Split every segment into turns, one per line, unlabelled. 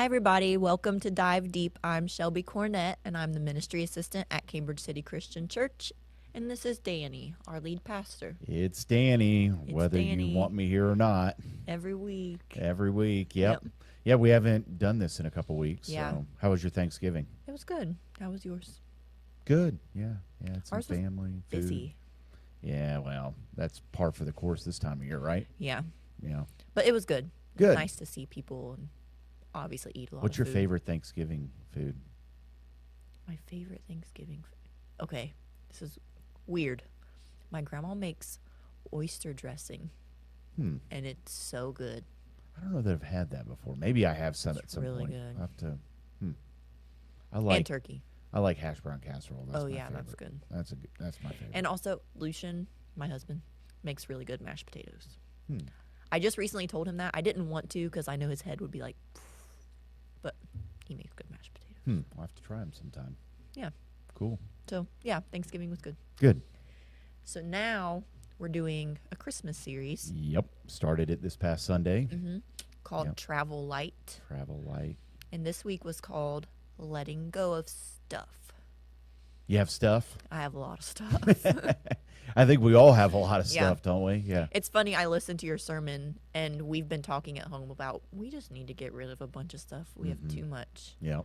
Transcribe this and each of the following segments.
Hi, everybody. Welcome to Dive Deep. I'm Shelby Cornett, and I'm the ministry assistant at Cambridge City Christian Church. And this is Danny, our lead pastor.
It's Danny,
It's
whether
Danny.
you want me here or not.
Every week.
Every week, yep. Yeah, we haven't done this in a couple weeks.
Yeah.
So how was your Thanksgiving?
It was good. How was yours?
Good. Yeah. It's some
Ours was
family, food.
Busy.
Yeah, well, that's par for the course this time of year, right?
Yeah.
Yeah.
But it was good.
Good.
Nice to see people and obviously eat a lot
What's
of
your
food.
favorite Thanksgiving food?
My favorite Thanksgiving food. Okay, this is weird. My grandma makes oyster dressing, and it's so good.
I don't know that I've had that before. Maybe I have some
It's
at some
really
point.
good.
I'll have to. I
And
like
turkey.
I like hash brown casserole. That's
Oh,
my
yeah,
favorite.
that's good.
That's my favorite.
And also, Lucian, my husband, makes really good mashed potatoes.
Hmm.
I just recently told him that. I didn't want to because I know his head would be like, but he makes good mashed potatoes.
I'll have to try them sometime.
Yeah.
Cool.
So, yeah, Thanksgiving was good.
Good.
So now we're doing a Christmas series
Yep. Started it this past Sunday.
called
Yep.
Travel Light.
Travel light.
And this week was called Letting Go of Stuff.
You have stuff?
I have a lot of stuff.
I think we all have a lot of
Yeah.
stuff, don't we? Yeah.
It's funny, I listened to your sermon, and we've been talking at home about we just need to get rid of a bunch of stuff. We have too much.
Yeah.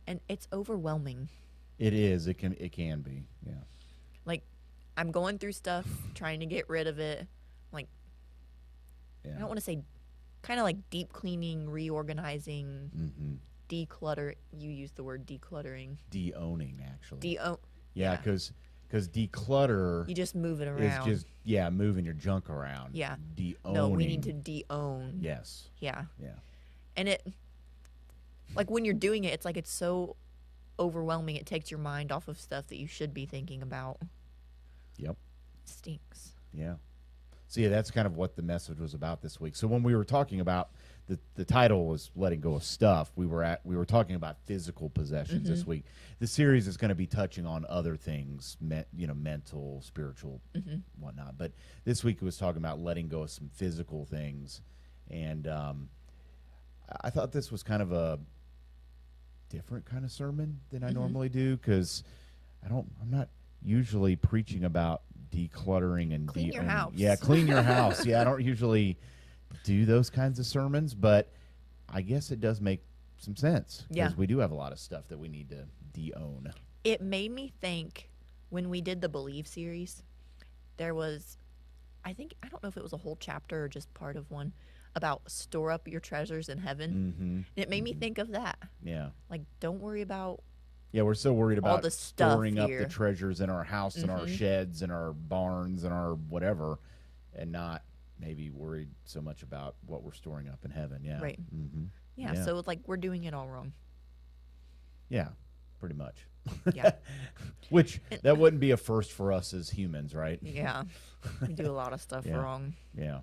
And it's overwhelming.
It is. It can be. Yeah.
Like, I'm going through stuff, trying to get rid of it. Like,
Yeah.
I don't want to say kind of like deep cleaning, reorganizing, declutter. You used the word decluttering.
De-owning, actually.
De-own.
Yeah, because declutter
You just move it
is
around.
just moving your junk around.
Yeah.
De-owning.
No, we need to de-own.
Yes.
Yeah.
Yeah.
And it, like when you're doing it, it's like it's so overwhelming. It takes your mind off of stuff that you should be thinking about.
Yep.
It stinks.
Yeah. So yeah, that's kind of what the message was about this week. So when we were talking about the title was letting go of stuff, we were talking about physical possessions this week. The series is going to be touching on other things, mental, spiritual, whatnot. But this week it was talking about letting go of some physical things, and I thought this was kind of a different kind of sermon than I normally do because I'm not usually preaching about decluttering and
Clean your
de-owning.
house.
Yeah, clean your house. Yeah, I don't usually do those kinds of sermons, but I guess it does make some sense because
Yeah.
we do have a lot of stuff that we need to de-own.
It made me think when we did the Believe series, there was, I don't know if it was a whole chapter or just part of one, about store up your treasures in heaven. And it made me think of that.
Yeah.
Like, don't worry about,
Yeah, we're so worried
All
about
the stuff
storing up
here.
the treasures in our house and our sheds and our barns and our whatever, and not maybe worried so much about what we're storing up in heaven. Yeah.
Right.
Mm-hmm.
yeah,
Yeah.
so it's like we're doing it all wrong.
Yeah, pretty much.
Yeah.
Which that wouldn't be a first for us as humans, right?
Yeah. We do a lot of stuff
Yeah.
wrong.
Yeah.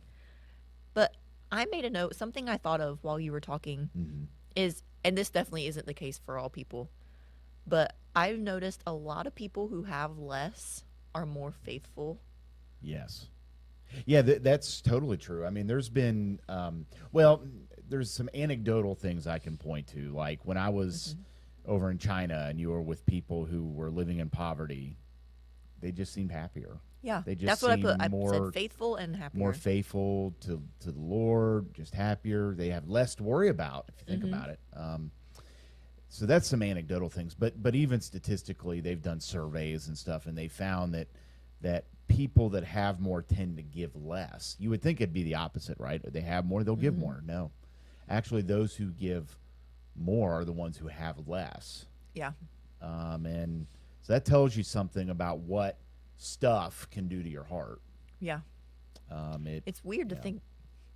But I made a note, something I thought of while you were talking is, and this definitely isn't the case for all people, but I've noticed a lot of people who have less are more faithful.
Yes. Yeah, that's totally true. I mean, there's been, there's some anecdotal things I can point to. Like when I was over in China and you were with people who were living in poverty, they just seemed happier.
Yeah,
They just
that's what I put.
seem
I
more-
said faithful and happier.
More faithful to the Lord, just happier. They have less to worry about if you think about it. So that's some anecdotal things, but even statistically, they've done surveys and stuff, and they found that people that have more tend to give less. You would think it'd be the opposite, right? They have more, they'll give more. No, actually, those who give more are the ones who have less.
Yeah.
And so that tells you something about what stuff can do to your heart.
Yeah. It's weird to
yeah.
think.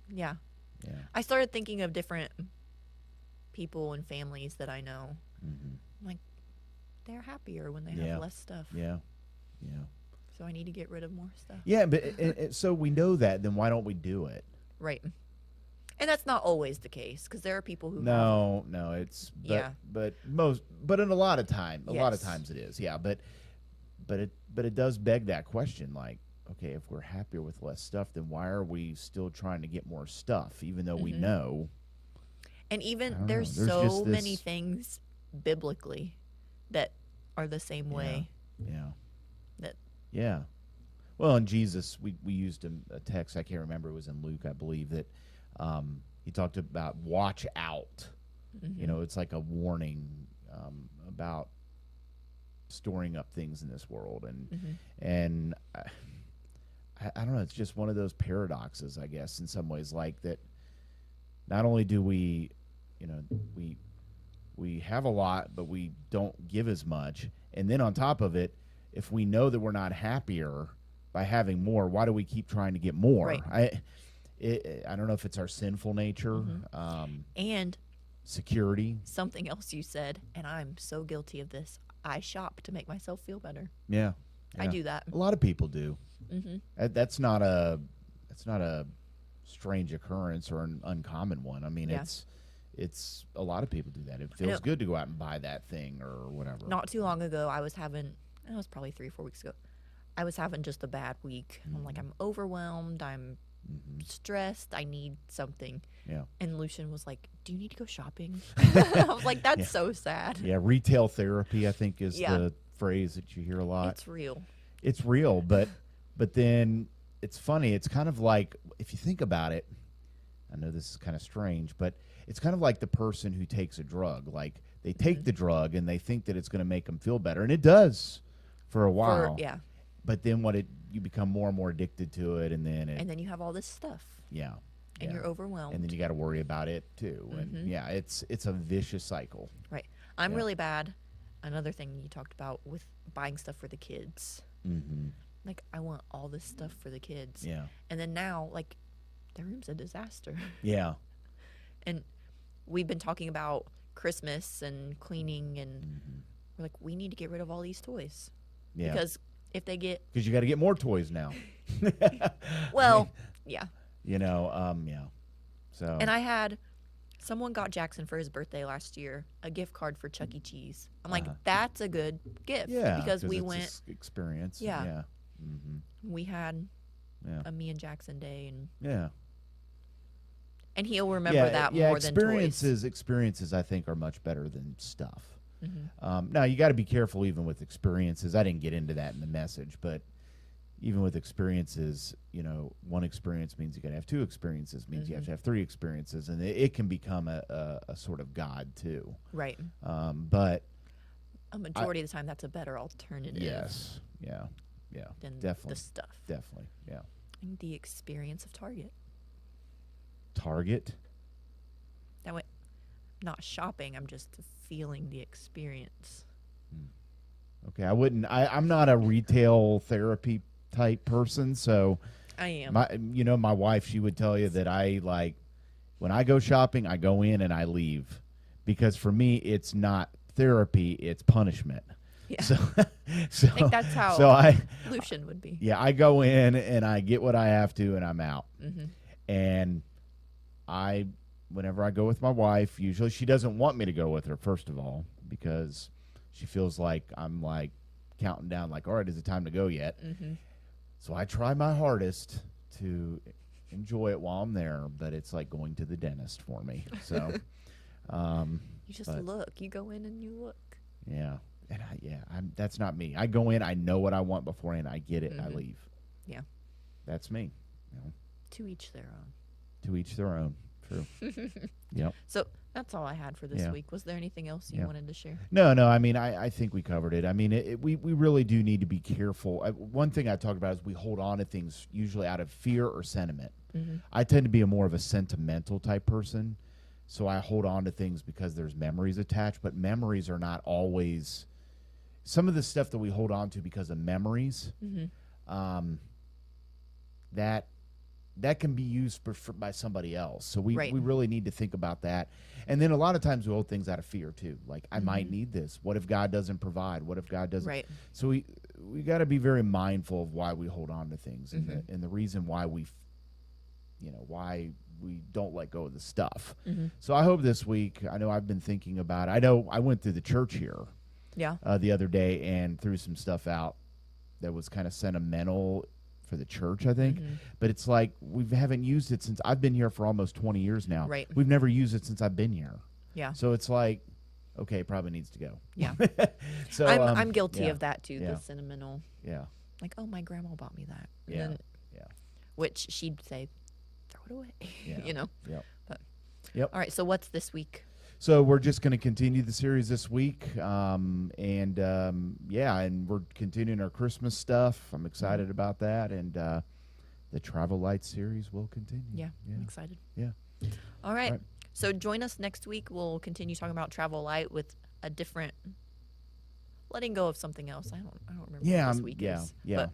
Yeah.
Yeah.
I started thinking of different people and families that I know. Like, they're happier when they have
Yeah.
less stuff.
Yeah. Yeah.
So I need to get rid of more stuff.
Yeah, but so we know that, then why don't we do it?
Right. And that's not always the case because there are people who have,
No, it's
Yeah.
but in a lot of times
Yes.
it is. Yeah, but it does beg that question, like, okay, if we're happier with less stuff, then why are we still trying to get more stuff even though we know?
And even
I don't know.
there's
There's
so
just
many
this.
things biblically that are the same
Yeah.
way.
Yeah.
That
Yeah. Well, in Jesus, we used a text. I can't remember. It was in Luke, I believe, that he talked about watch out. You
mhm.
know, it's like a warning about storing up things in this world,
Mhm.
and I don't know. It's just one of those paradoxes, I guess, in some ways. Like that, not only do we, you know, we have a lot, but we don't give as much, and then on top of it, if we know that we're not happier by having more, why do we keep trying to get more?
Right.
I don't know if it's our sinful nature,
Mhm. And
security.
something else you said, and I'm so guilty of this. I shop to make myself feel better.
Yeah,
I
yeah.
do that.
A lot of people do.
Mhm.
That's not a strange occurrence or an uncommon one. I mean,
Yeah.
it's a lot of people do that. It
I know.
feels good to go out and buy that thing or whatever.
Not too long ago, I was having. It was probably 3 or 4 weeks ago. I was having just a bad week. I'm like, I'm overwhelmed. I'm stressed. I need something.
Yeah.
And Lucian was like, "Do you need to go shopping?" I was like, "That's
Yeah.
so sad."
Yeah, retail therapy, I think, is
Yeah.
the phrase that you hear a lot.
It's real.
It's real, but then it's funny. It's kind of like, if you think about it, I know this is kind of strange, but it's kind of like the person who takes a drug. Like they take the drug and they think that it's going to make them feel better, and it does for a while.
Yeah.
But then you become more and more addicted to it, and then
And then you have all this stuff,
yeah,
and
yeah.
you're overwhelmed.
And then you got to worry about it too. And yeah, it's a vicious cycle.
Right. I'm
Yeah.
really bad. Another thing you talked about with buying stuff for the kids.
Mm-hmm.
Like, I want all this stuff for the kids.
Yeah,
And then now, like, their room's a disaster.
yeah.
And we've been talking about Christmas and cleaning, and we're like, we need to get rid of all these toys.
Yeah.
Because if they get,
Because you got to get more toys now.
well, yeah.
You know, yeah. So.
And I had someone got Jackson for his birthday last year a gift card for Chuck E. Cheese. I'm like, that's a good gift.
Yeah,
Because we
it's
went,
experience.
Yeah.
Yeah. Mm-hmm.
we had
Yeah.
a me and Jackson day,
Yeah.
and he'll remember that
yeah,
more than toys.
Experiences, I think, are much better than stuff.
Mm-hmm.
Now, you got to be careful even with experiences. I didn't get into that in the message, but even with experiences, you know, one experience means you got to have two experiences, means you have to have three experiences, and it can become a sort of God, too.
Right.
But
A majority of the time, that's a better alternative.
yes, yeah,
Than
definitely,
the stuff.
definitely, yeah.
And the experience of Target.
Target.
That way, I'm not shopping. I'm just feeling the experience.
Okay, I'm not a retail therapy type person, so
I am.
my wife, she would tell you that I like when I go shopping, I go in and I leave, because for me it's not therapy, it's punishment.
Yeah.
So
I think that's how Lucian would be.
I go in and I get what I have to and I'm out.
Mm-hmm.
And whenever I go with my wife, usually she doesn't want me to go with her, first of all, because she feels like I'm like counting down, like, all right, is it time to go yet?
Mm-hmm.
So I try my hardest to enjoy it while I'm there, but it's like going to the dentist for me. So
You just look. You go in and you look.
yeah. And that's not me. I go in, I know what I want beforehand, I get it, I leave.
Yeah.
That's me. You know,
To each their own.
to each their own. True. Yep.
So that's all I had for this
Yeah.
week. Was there anything else you
Yeah.
wanted to share?
No. I mean, I think we covered it. I mean, we really do need to be careful. One thing I talked about is we hold on to things usually out of fear or sentiment.
Mm-hmm.
I tend to be more of a sentimental type person, so I hold on to things because there's memories attached. But memories are not always. Some of the stuff that we hold on to because of memories, that can be used by somebody else. So we really need to think about that. And then a lot of times we hold things out of fear too. Like, I might need this. What if God doesn't provide? What if God doesn't?
Right.
So we got to be very mindful of why we hold on to things and the reason why why we don't let go of the stuff.
Mm-hmm.
So I hope this week, I know I've been thinking about it. I know I went through the church here
Yeah.
the other day and threw some stuff out that was kind of sentimental for the church, I think. But it's like we haven't used it since I've been here for almost 20 years now.
Right.
We've never used it since I've been here.
Yeah.
So it's like, okay, it probably needs to go.
Yeah.
So
I'm guilty
yeah,
of that too.
yeah.
The sentimental,
Yeah.
like, oh, my grandma bought me that. And
Yeah.
then,
Yeah.
which she'd say, throw it away.
Yeah.
You know.
Yep.
But,
Yep.
all right. So what's this week?
So we're just going to continue the series this week, and we're continuing our Christmas stuff. I'm excited about that, and the Travel Light series will continue.
Yeah, I'm excited.
Yeah.
All right. So join us next week. We'll continue talking about Travel Light with a different letting go of something else. I don't remember what this week is.
Yeah.
But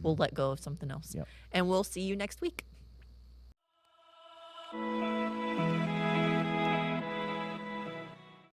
we'll let go of something else.
Yep.
And we'll see you next week.